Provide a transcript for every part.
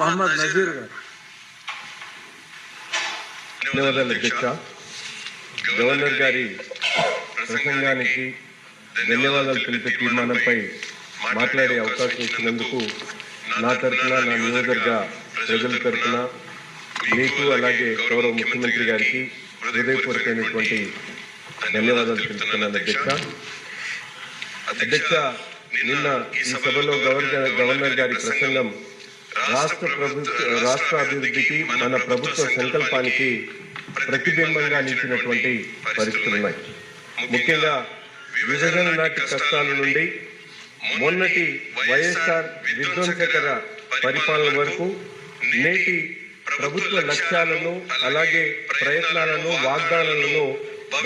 మహమ్మద్ నజీర్ గారు. ధన్యవాదాలు అధ్యక్ష. గవర్నర్ గారి ప్రసంగానికి ధన్యవాదాలు తెలిపే తీర్మానంపై మాట్లాడే అవకాశం ఇచ్చినందుకు నా తరఫున, నా నియోజకవర్గ ప్రజల తరఫున మీకు అలాగే గౌరవ ముఖ్యమంత్రి గారికి హృదయపూర్వకమైనటువంటి ధన్యవాదాలు తెలుపుతున్నాను అధ్యక్ష. నిన్న ఈ సభలో గవర్నర్ గారి ప్రసంగం రాష్ట్ర అభివృద్ధికి, మన ప్రభుత్వ సంకల్పానికి ప్రతిబింబంగా నిలిచినటువంటి పరిస్థితులు ఉన్నాయి. ముఖ్యంగా విభజన నాటి కష్టాల నుండి మొన్నటి వైఎస్ఆర్ విధ్వంసకర పరిపాలన వరకు నేటి ప్రభుత్వ లక్ష్యాలను, అలాగే ప్రయత్నాలను, వాగ్దానాలను,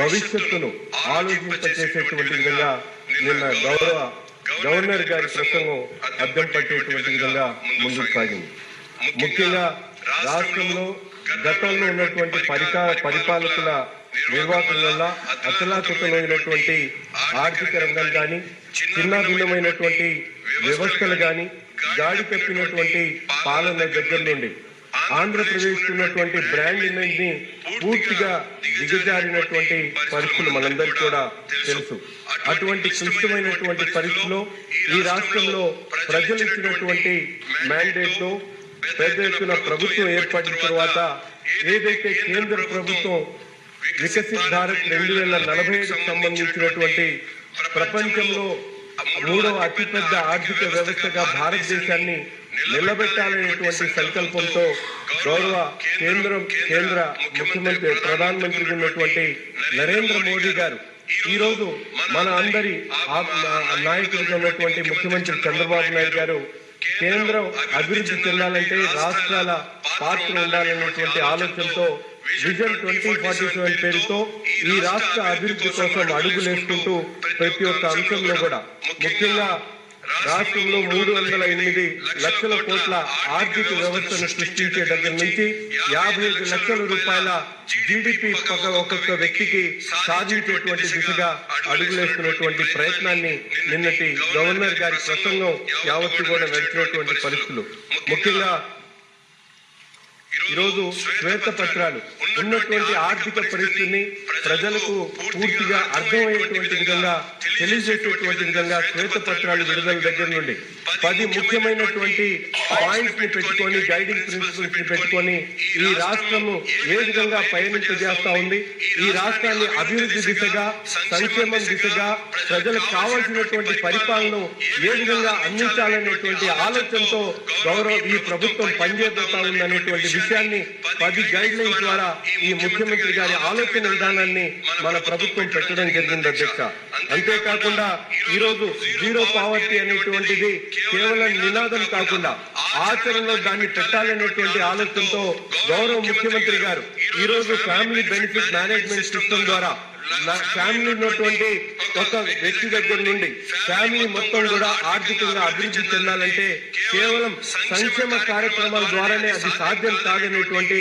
భవిష్యత్తును ఆలోచింపచేసేటువంటి విధంగా నిన్న గవర్నర్ గారి ప్రసంగం అద్దం పట్టేటువంటి విధంగా ముందుకు సాగింది. ముఖ్యంగా రాష్ట్రంలో గతంలో ఉన్నటువంటి పరిపాలకుల నిర్వాహకుల వల్ల అతలాకుతలైనటువంటి ఆర్థిక రంగం కానీ, చిన్న భిన్నమైనటువంటి వ్యవస్థలు కానీ, గాడి తప్పినటువంటి పాలన దగ్గర నుండి ఆంధ్రప్రదేశ్ ఉన్నటువంటి బ్రాండ్ ఇమేజ్ ని పూర్తిగా దిగజారినటువంటి పరిస్థితులు మనందరికీ కూడా తెలుసు. అటువంటి క్లిష్టమైనటువంటి పరిస్థితుల్లో ఈ రాష్ట్రంలో ప్రజలు ఇచ్చినటువంటి మ్యాండేట్ తో పెద్ద ఎత్తున ప్రభుత్వం ఏర్పడిన తర్వాత ఏదైతే కేంద్ర ప్రభుత్వం వికసిత్ భారత్ 2045కి సంబంధించినటువంటి ప్రపంచంలో 3వ అతిపెద్ద ఆర్థిక వ్యవస్థగా భారతదేశాన్ని నిలబెట్టాలనేటువంటి సంకల్పంతో గౌరవ కేంద్ర ముఖ్యమంత్రి, ప్రధానమంత్రి ఉన్నటువంటి నరేంద్ర మోడీ గారు ఈ రోజు మన అందరి నాయకుడిగా ఉన్నటువంటి ముఖ్యమంత్రి చంద్రబాబు నాయుడు గారు కేంద్రం అభివృద్ధి చెందాలంటే రాష్ట్రాల పాత్ర ఉండాలనేటువంటి ఆలోచనతో విజన్ 2047 పేరుతో ఈ రాష్ట్ర అభివృద్ధి కోసం అడుగులేసుకుంటూ ప్రతి ఒక్క అంశంలో కూడా, ముఖ్యంగా రాష్ట్రంలో 308 లక్షల కోట్ల ఆర్థిక వ్యవస్థను సృష్టించే దగ్గర నుంచి 55 లక్షల రూపాయల జీడిపి ఒక్కొక్క వ్యక్తికి సాధించేటువంటి దిశగా అడుగులేస్తున్నటువంటి ప్రయత్నాన్ని నిన్నటి గవర్నర్ గారి ప్రసంగం యావత్తు కూడా నడిచినటువంటి పరిస్థితులు. ముఖ్యంగా ఈరోజు శ్వేతపత్రాలు ఉన్నటువంటి ఆర్థిక పరిస్థితిని ప్రజలకు పూర్తిగా అర్థమయ్యేటువంటి విధంగా, తెలియజేసేటువంటి విధంగా శ్వేతపత్రాలు విడుదల దగ్గర నుండి 10 ముఖ్యమైనటువంటి పాయింట్స్ ని పెట్టుకొని, గైడింగ్ ప్రిన్సిపల్స్ ని పెట్టుకొని ఈ రాష్ట్రము ఏ విధంగా పయనింపజేస్తా ఉంది, ఈ రాష్ట్రాన్ని అభివృద్ధి దిశగా, సంక్షేమం దిశగా, ప్రజలకు కావాల్సినటువంటి పరిపాలనను ఏ విధంగా అందించాలనేటువంటి ఆలోచనతో ఈ ప్రభుత్వం పనిచేస్తా ఉందనేటువంటి విషయాన్ని 10 గైడ్ లైన్స్ ద్వారా ఈ ముఖ్యమంత్రి గారి ఆలోచన విధానాన్ని మన ప్రభుత్వం పెట్టడం జరిగింది అధ్యక్ష. అంతేకాకుండా ఈరోజు జీరో పావర్టీ అనేటువంటిది కేవలం నినాదం కాకుండా ఆచరణలో దాన్ని పెట్టాలనేటువంటి ఆలోచనతో గౌరవ ముఖ్యమంత్రి గారు ఈరోజు ఫ్యామిలీ బెనిఫిట్ మేనేజ్మెంట్ సిస్టమ్ ద్వారా ఫ్యామిలీ ఉన్నటువంటి ఒక వ్యక్తి దగ్గర నుండి ఫ్యామిలీ మొత్తం కూడా ఆర్థికంగా అభివృద్ధి చెందాలంటే కేవలం సంక్షేమ కార్యక్రమాల ద్వారానే అది సాధ్యం కాదనేటువంటి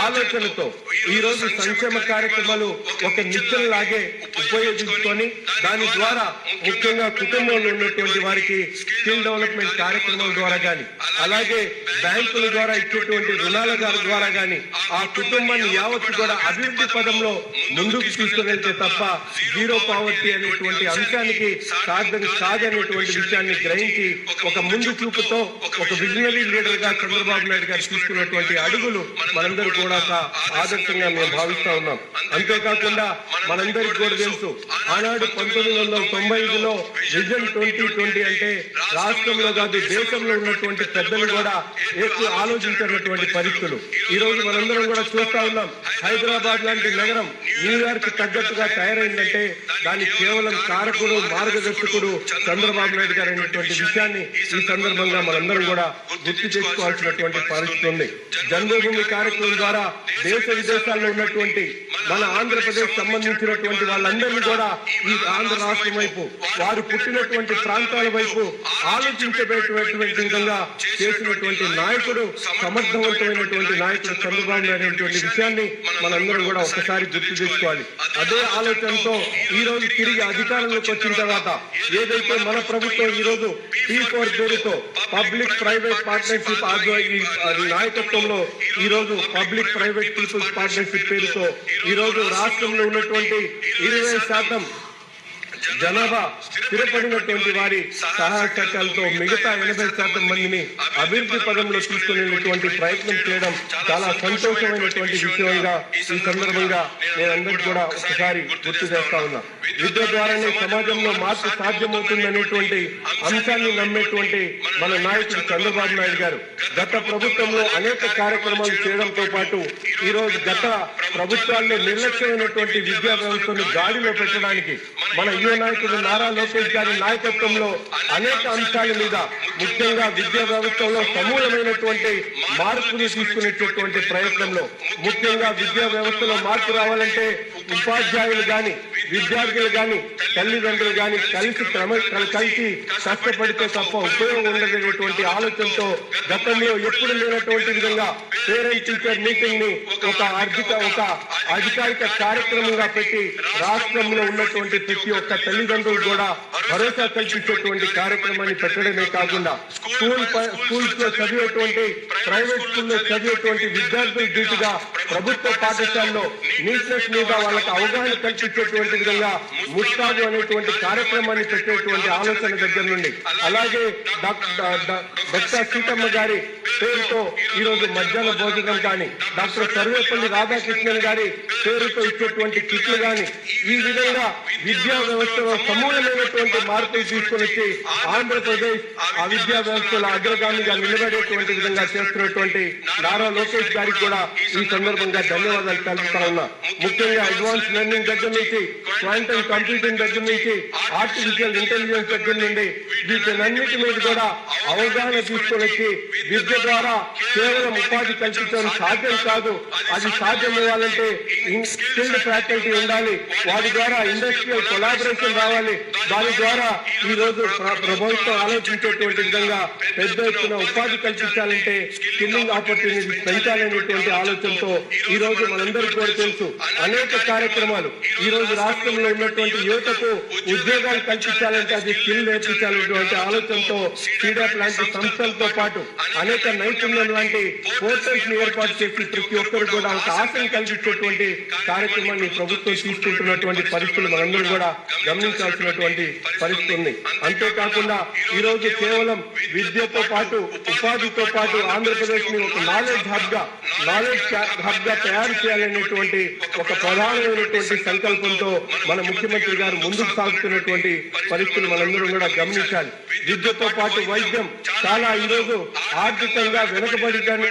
ఆలోచనతో ఈ రోజు సంక్షేమ కార్యక్రమాలు ఒక నిత్యంలాగే ఉపయోగించుకొని దాని ద్వారా ముఖ్యంగా కుటుంబంలో ఉన్నటువంటి వారికి స్కిల్ డెవలప్మెంట్ కార్యక్రమాల ద్వారా కానీ, అలాగే బ్యాంకుల ద్వారా ఇచ్చేటువంటి రుణాల ద్వారా కానీ ఆ కుటుంబాన్ని యావత్తు కూడా అభివృద్ధి పదంలో ముందుకు తీసుకువెళ్తే తప్ప జీరో పావర్టీ అనేటువంటి అంశానికి సాధ్యం కాదనేటువంటి విషయాన్ని గ్రహించి ఒక ముందు చూపుతో ఒక విజనరీ లీడర్ గా చంద్రబాబు నాయుడు గారు తీసుకున్నటువంటి అడుగులు మనందరూ కూడా ఆదర్శంగా మేము భావిస్తా ఉన్నాం. అంతేకాకుండా మనందరికీ కూడా తెలుసు, ఆనాడు 1995లో విజన్ 2020 అంటే రాష్ట్రంలో కాదు దేశంలో ఉన్నటువంటి పెద్దలు కూడా ఎక్కువ ఆలోచించినటువంటి పరిస్థితులు ఈ రోజు మనందరం కూడా చూస్తా ఉన్నాం. హైదరాబాద్ లాంటి నగరం న్యూయార్క్ తగ్గట్టుగా తయారైందంటే దానికి కేవలం కారకుడు, మార్గదర్శకుడు చంద్రబాబు నాయుడు గారు అనేటువంటి విషయాన్ని ఈ సందర్భంగా మనందరం కూడా గుర్తు చేసుకోవాల్సినటువంటి పరిస్థితి ఉంది. జన్మభూమి కార్యక్రమం ద్వారా దేశ విదేశాల్లో ఉన్నటువంటి మన ఆంధ్రప్రదేశ్ సంబంధించినటువంటి వాళ్ళందరినీ కూడా ఈ ఆంధ్ర రాష్ట్రం వైపు వారు పుట్టినటువంటి ప్రాంతాల వైపు ఆలోచించబడేటువంటి విధంగా చేసినటువంటి నాయకుడు, సమర్థవంతమైనటువంటి నాయకుడు చంద్రబాబు నాయుడు అనేటువంటి విషయాన్ని మనందరం కూడా ఒకసారి గుర్తు చేసుకోవాలి. అదే ఆలోచనతో ఈ రోజు తిరిగి అధికారంలోకి వచ్చిన తర్వాత ఏదైతే మన ప్రభుత్వం ఈ రోజు P4 పేరుతో పబ్లిక్ ప్రైవేట్ పార్ట్నర్షిప్ నాయకత్వంలో ఈ రోజు పబ్లిక్ ప్రైవేట్ పీపుల్స్ పార్ట్నర్షిప్ పేరుతో ఈ రోజు రాష్ట్రంలో ఉన్నటువంటి 20% జనాభా స్థిరపడినటువంటి వారి సహాయ సహకారాలతో మిగతా 80% మందిని అభివృద్ధి పదంలో తీసుకునేటువంటి ప్రయత్నం చేయడం చాలా సంతోషమైనటువంటి విషయంగా ఈ సందర్భంగా నేను అందరికీ కూడా ఒకసారి గుర్తు చేస్తా ఉన్నా. విద్య ద్వారానే సమాజంలో మార్పు సాధ్యమవుతుందనేటువంటి అంశాన్ని నమ్మేటువంటి మన నాయకుడు చంద్రబాబు నాయుడు గారు గత ప్రభుత్వంలో అనేక కార్యక్రమాలు చేయడంతో పాటు ఈ రోజు గత ప్రభుత్వాల్లో నిర్లక్ష్యమైనటువంటి విద్యా వ్యవస్థను గాడిలో పెట్టడానికి మన యువ నాయకుడు నారా లోకేష్ గారి నాయకత్వంలో అనేక అంశాల మీద ముఖ్యంగా విద్యా వ్యవస్థలో సమూలమైనటువంటి మార్పులు తీసుకునేటటువంటి ప్రయత్నంలో ముఖ్యంగా విద్యా వ్యవస్థలో మార్పు రావాలంటే ఉపాధ్యాయులు గాని విద్యార్థులు గాని తల్లిదండ్రులు గాని కలిసి కష్టపడితే తప్ప ఉపయోగం ఉండదనేటువంటి ఆలోచనతో గతంలో ఎప్పుడు లేనటువంటి విధంగా పేరెంట్ టీచర్ మీటింగ్ ని ఒక అధికారిక కార్యక్రమంగా పెట్టి రాష్ట్రంలో ఉన్నటువంటి ప్రతి ఒక్క తల్లిదండ్రులు కూడా భరోసా కల్పించేటువంటి కార్యక్రమాన్ని పెట్టడమే కాకుండా స్కూల్స్ లో చదివేటువంటి ప్రైవేట్ స్కూల్లో చదివేటువంటి విద్యార్థులు ధీటుగా ప్రభుత్వ పాఠశాలలో నీట్నెస్ మీద వాళ్ళకి అవగాహన కల్పించేటువంటి విధంగా ముస్తాబు అనేటువంటి కార్యక్రమాన్ని పెట్టేటువంటి ఆలోచన దగ్గర నుండి అలాగే డాక్టర్ సీతమ్మ గారి పేరుతో ఈ రోజు మధ్యాహ్న భోజనం కానీ డాక్టర్ సర్వేపల్లి రాధాకృష్ణన్ గారి పేరుతో ఇచ్చేటువంటి కిట్లు కానీ ఈ విధంగా విద్యా వ్యవస్థలో సమూలమైనటువంటి మార్పులు తీసుకుని వచ్చి ఆంధ్రప్రదేశ్ ఆ విద్యా వ్యవస్థలో అగ్రగామిగా నిలబడేటువంటి విధంగా చేస్తున్నటువంటి నారా లోకేష్ గారికి కూడా ఈ సందర్భంగా ధన్యవాదాలు తెలుపుతా ఉన్నా. ముఖ్యంగా అడ్వాన్స్ లెర్నింగ్ దగ్గర నుంచి క్వాంటమ్ కంప్యూటింగ్ దగ్గర నుంచి ఆర్టిఫిషియల్ ఇంటెలిజెన్స్ దగ్గర నుండి వీటన్నిటి మీద కూడా అవగాహన తీసుకొని వచ్చి విద్య ద్వారా కేవలం ఉపాధి కల్పించడం సాధ్యం కాదు. అది సాధ్యం అవ్వాలంటే స్కిల్డ్ ఫ్యాకల్టీ ఉండాలి. వారి ద్వారా ఇండస్ట్రియల్ కొలాబరేషన్ రావాలి. దాని ద్వారా ఈ రోజు ప్రభుత్వం ఆలోచించేటువంటి విధంగా పెద్ద ఎత్తున ఉపాధి కల్పించాలంటే స్కిల్లింగ్ ఆపర్చునిటీస్ పెంచాలనేటువంటి ఆలోచనతో ఈ రోజు మనందరికీ కూడా తెలుసు అనేక కార్యక్రమాలు ఈ రోజు రాష్ట్రంలో ఉన్నటువంటి యువతకు ఉద్యోగాలు కల్పించాలంటే అది స్కిల్ నేర్పించాలనేటువంటి ఆలోచనతో సీడాప్ లాంటి సంస్థలతో పాటు అనేక నైపుణ్యం లాంటి పోర్టల్స్ ని ఏర్పాటు చేసి ప్రతి ఒక్కరు కూడా ఒక ఆశను కల్పించేటువంటి కార్యక్రమాన్ని ప్రభుత్వం తీసుకుంటున్నటువంటి పరిస్థితులు మనందరూ కూడా గమనించాల్సినటువంటి పరిస్థితి ఉంది. అంతేకాకుండా ఈ రోజు కేవలం విద్యతో పాటు ఉపాధితో పాటు ఆంధ్రప్రదేశ్ ని ఒక నాలెడ్జ్ హబ్ గా తయారు చేయాలనేటువంటి ఒక ప్రధానమైనటువంటి సంకల్పంతో మన ముఖ్యమంత్రి గారు ముందుకు సాగుతున్నటువంటి పరిస్థితులు మనందరం కూడా గమనించాలి. విద్యతో పాటు వైద్యం చాలా ఈ రోజు ఆర్థికంగా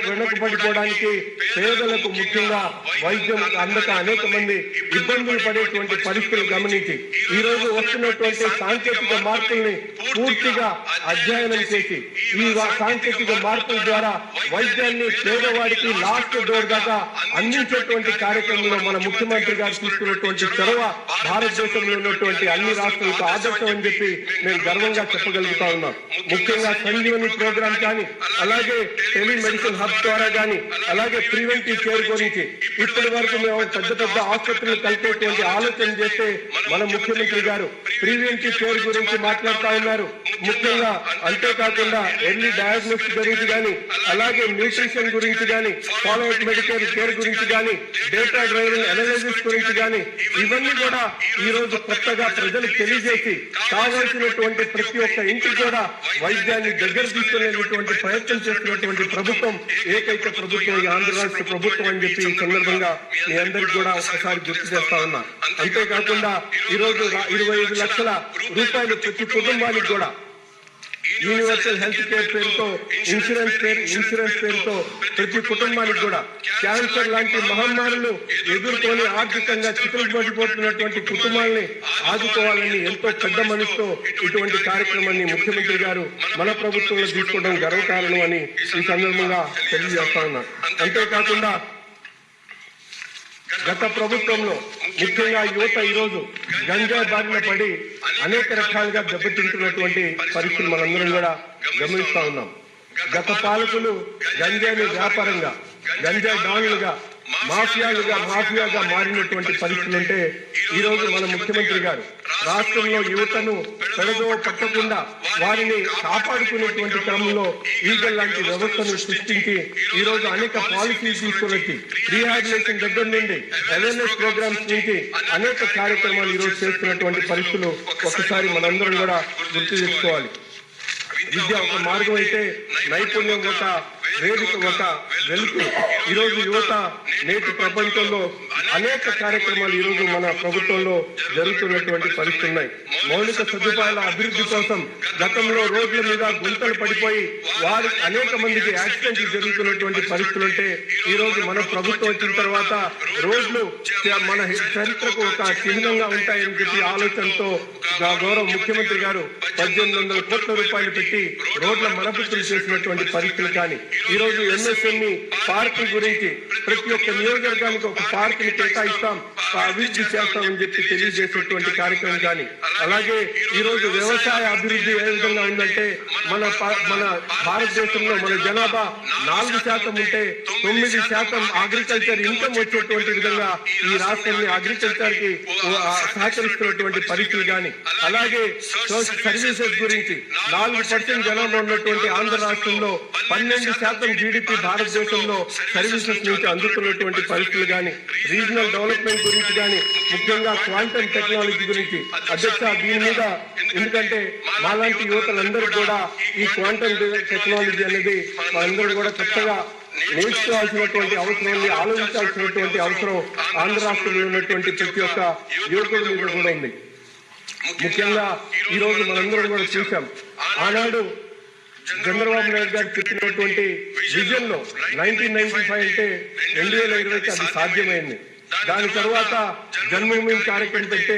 వెనుకబడిపోవడానికి పేదలకు ముఖ్యంగా వైద్యం అందక అనేక మంది ఇబ్బందులు పడేటువంటి పరిస్థితులు గమనించి ఈ రోజు వస్తున్నటువంటి సాంకేతిక మార్పుల్ని పూర్తిగా అధ్యయనం చేసి ఈ సాంకేతిక మార్పుల ద్వారా వైద్యాన్ని పేదవాడికి లాస్ట్ డోర్ దాకా అందించేటువంటి కార్యక్రమంలో మన ముఖ్యమంత్రి గారు తీసుకున్నటువంటి చొరవ భారతదేశంలో ఉన్నటువంటి అన్ని రాష్ట్రాలకు ఆదర్శం అని చెప్పి మేము గర్వంగా చెప్పగలుగుతా ఉన్నాం. ముఖ్యంగా సంజీవని ప్రోగ్రామ్ కానీ అలాగే టెలిమెడిసిన్ హబ్ ద్వారా కానీ అలాగే ప్రివెంటివ్ కేర్ గురించి ఇప్పటి వరకు మేము పెద్ద ఆసుపత్రులు కలిపేటువంటి ఆలోచన చేస్తే మన ముఖ్యమంత్రి గారు ప్రివెంటివ్ కేర్ గురించి మాట్లాడుతా ఉన్నారు. ముఖ్యంగా అంతేకాకుండా ఎర్లీ డయాగ్నోస్టిక్ గురించి కానీ అలాగే న్యూట్రిషన్ గురించి కానీ ఫాలో అప్ మెడికల్ కేర్ గురించి కానీ డేటా డ్రైవెన్ అనాలిసిస్ గురించి కానీ ఇవన్నీ కూడా ఈ రోజు కొత్తగా ప్రజలకు తెలియజేసి కావాల్సినటువంటి ప్రతి ఒక్క ఇంటికి కూడా వైద్యాన్ని దగ్గర తీసుకునేటువంటి ప్రయత్నం చేస్తున్నటువంటి ప్రభుత్వం ఏకైక ప్రభుత్వం ఈ ఆంధ్ర రాష్ట్ర ప్రభుత్వం అని చెప్పి ఈ సందర్భంగా మీ అందరికి కూడా ఒకసారి గుర్తు చేస్తా ఉన్నా. అంతేకాకుండా ఈ రోజు 25 లక్షల రూపాయలు ప్రతి కుటుంబానికి కూడా యూనివర్సల్ హెల్త్ కేర్ పేరుతో ఇన్సూరెన్స్ పేరుతో ప్రతి కుటుంబానికి కూడా క్యాన్సర్ లాంటి మహమ్మారులు ఎదుర్కొని ఆర్థికంగా చిక్కుబడిపోతున్నటువంటి కుటుంబాలని ఆదుకోవాలని ఎంతో పెద్ద మనసుతో ఇటువంటి కార్యక్రమాన్ని ముఖ్యమంత్రి గారు మన ప్రభుత్వంలో తీసుకోవడం గర్వకారణం అని ఈ సందర్భంగా తెలియజేస్తా ఉన్నా. అంతేకాకుండా గత ప్రభుత్వంలో ముఖ్యంగా యువత ఈరోజు గంజాయి బారిన పడి అనేక రకాలుగా దెబ్బతింటున్నటువంటి పరిస్థితులు మనందరం కూడా గమనిస్తా ఉన్నాం. గత పాలకులు గంజాయిని వ్యాపారంగా, గంజాయి డాన్లుగా, మాఫియాగా మారినటువంటి పరిస్థితులు ఉంటే ఈ రోజు మన ముఖ్యమంత్రి గారు రాష్ట్రంలో యువతను పెడదో పట్టకుండా వారిని కాపాడుకునేటువంటి క్రమంలో ఈగల్ లాంటి వ్యవస్థను సృష్టించి ఈ రోజు అనేక పాలసీలు తీసుకుని వచ్చి రీహాబిలిటేషన్ దగ్గర నుండి అవేర్నెస్ ప్రోగ్రామ్స్ నుంచి అనేక కార్యక్రమాలు ఈ రోజు చేస్తున్నటువంటి పరిస్థితులు ఒకసారి మనందరం కూడా గుర్తు తెచ్చుకోవాలి. విద్య ఒక మార్గం అయితే నైపుణ్యం ఒక వేదిక, ఒక వెలుగు. ఈరోజు యువత నేటి ప్రపంచంలో అనేక కార్యక్రమాలు ఈరోజు మన ప్రభుత్వంలో జరుగుతున్నటువంటి పరిస్థితులు ఉన్నాయి. మౌలిక సదుపాయాల అభివృద్ధి కోసం గతంలో రోడ్ల మీద గుంతలు పడిపోయి వారి అనేక మందికి యాక్సిడెంట్లు జరుగుతున్నటువంటి పరిస్థితులు ఉంటే ఈ రోజు మన ప్రభుత్వం వచ్చిన తర్వాత రోడ్లు మన చరిత్రకు ఒక చిహ్నంగా ఉంటాయని చెప్పి ఆలోచనతో గౌరవ ముఖ్యమంత్రి గారు 1800 కోట్ల రూపాయలు పెట్టి రోడ్ల మరమ్మతులు చేసినటువంటి పరిస్థితులు కానీ ఈ రోజు ఎంఎస్ఎంఈ పార్క్ గురించి ప్రతి ఒక్క నియోజకవర్గానికి ఒక పార్క్ ని కేటాయిస్తాం, అభివృద్ధి చేస్తామని చెప్పి తెలియజేసేటువంటి కార్యక్రమం కానీ అలాగే ఈ రోజు వ్యవసాయ అభివృద్ధి ఏ విధంగా ఉందంటే మన భారతదేశంలో మన జనాభా 4% ఉంటే 9% అగ్రికల్చర్ ఇన్కమ్ వచ్చేటువంటి విధంగా ఈ రాష్ట్రాన్ని అగ్రికల్చర్ కి సహకరిస్తున్నటువంటి పరిస్థితులు కానీ అలాగే సర్వీసెస్ గురించి 4% జనాభా ఉన్నటువంటి ఆంధ్ర రాష్ట్రంలో 12% జీడిపి భారతదేశంలో సర్వీసెస్ నుంచి అందుతున్నటువంటి పరిస్థితులు కానీ రీజనల్ డెవలప్మెంట్ గురించి కానీ ముఖ్యంగా క్వాంటమ్ టెక్నాలజీ గురించి అధ్యక్ష దీని మీద ఎందుకంటే మాలాంటి యువతలందరూ కూడా ఈ క్వాంటమ్ టెక్నాలజీ అనేది మనందరూ కూడా కొత్తగా నేర్చుకోవాల్సినటువంటి అవసరం ఉంది, ఆలోచించాల్సినటువంటి అవసరం ఆంధ్ర రాష్ట్రంలో ఉన్నటువంటి ప్రతి ఒక్క యువకుడి మీద కూడా ఉంది. ముఖ్యంగా ఈ రోజు మనందరం కూడా చూసాం, ఆనాడు చంద్రబాబు నాయుడు గారు చెప్పినటువంటి విజన్ లో 1995 అంటే 2020కి అది సాధ్యమైంది. దాని తర్వాత జన్మభూమి కార్యక్రమం పెడితే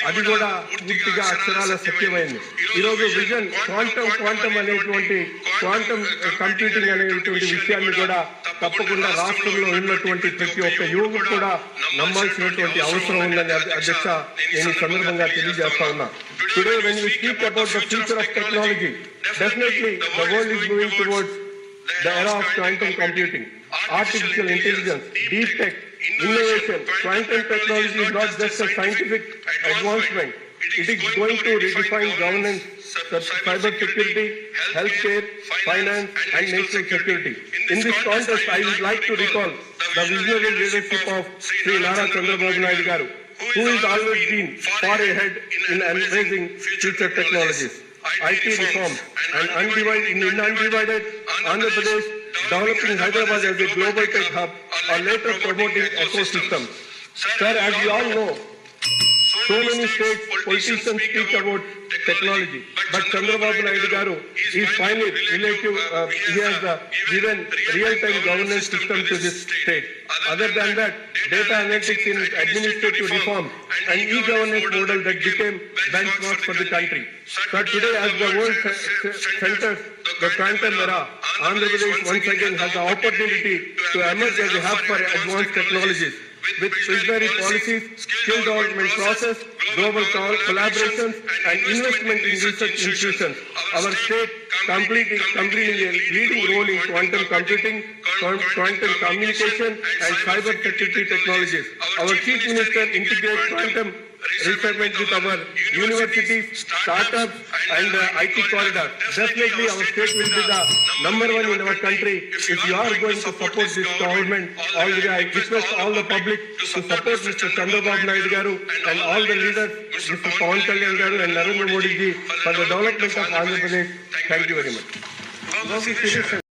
అది కూడా పూర్తిగా అక్షరాల సత్యమైంది. ఈరోజు విజన్ క్వాంటమ్ అనేటువంటి క్వాంటమ్ కంప్యూటింగ్ అనేటువంటి విషయాన్ని కూడా తప్పకుండా రాష్ట్రంలో ఉన్నటువంటి ప్రతి ఒక్క యువకుడు కూడా నమ్మాల్సినటువంటి అవసరం ఉందని అధ్యక్ష నేను ఈ సందర్భంగా తెలియజేస్తా ఉన్నా. Today when we speak about the future of technology, definitely the world is moving towards the era of quantum computing, artificial intelligence, deep tech, innovation. Quantum technology is not just a scientific advancement, it is going to redefine governance, cyber security, healthcare, finance and national security. In this context, I would like to recall the visionary leadership of Sri Nara Chandrababu Naidu Garu, who has always been far ahead in embracing future technologies, IT reforms and undivided Andhra Pradesh, developing Hyderabad as a global tech hub, or later promoting ecosystems. Sir, as we all know, so many states politicians speak about technology, but Chandrababu Naidu Garu is finally relative. He has given real-time governance system to this state. Other than that, data analytics in administrative reform and e-governance model that became benchmark for the country. So today, as the world centers the quantum era, Andhra Pradesh once again has the opportunity to emerge as a hub for advanced technologies. With visionary policies, skill development process, global collaborations and investment in research institutions, our state completing a leading role in quantum computing, quantum communication and cyber security technologies. Our Chief Minister integrates quantum research with our universities, startups and IT corridor. Definitely our state will be the number one in our country. If you are going to support this government, I request all the public to support Mr. Chandrababu Naidu Garu and all the leaders, Mr. Pawan Kalyan Garu and Narendra Modi ji for the development of Andhra Pradesh. Thank you very much.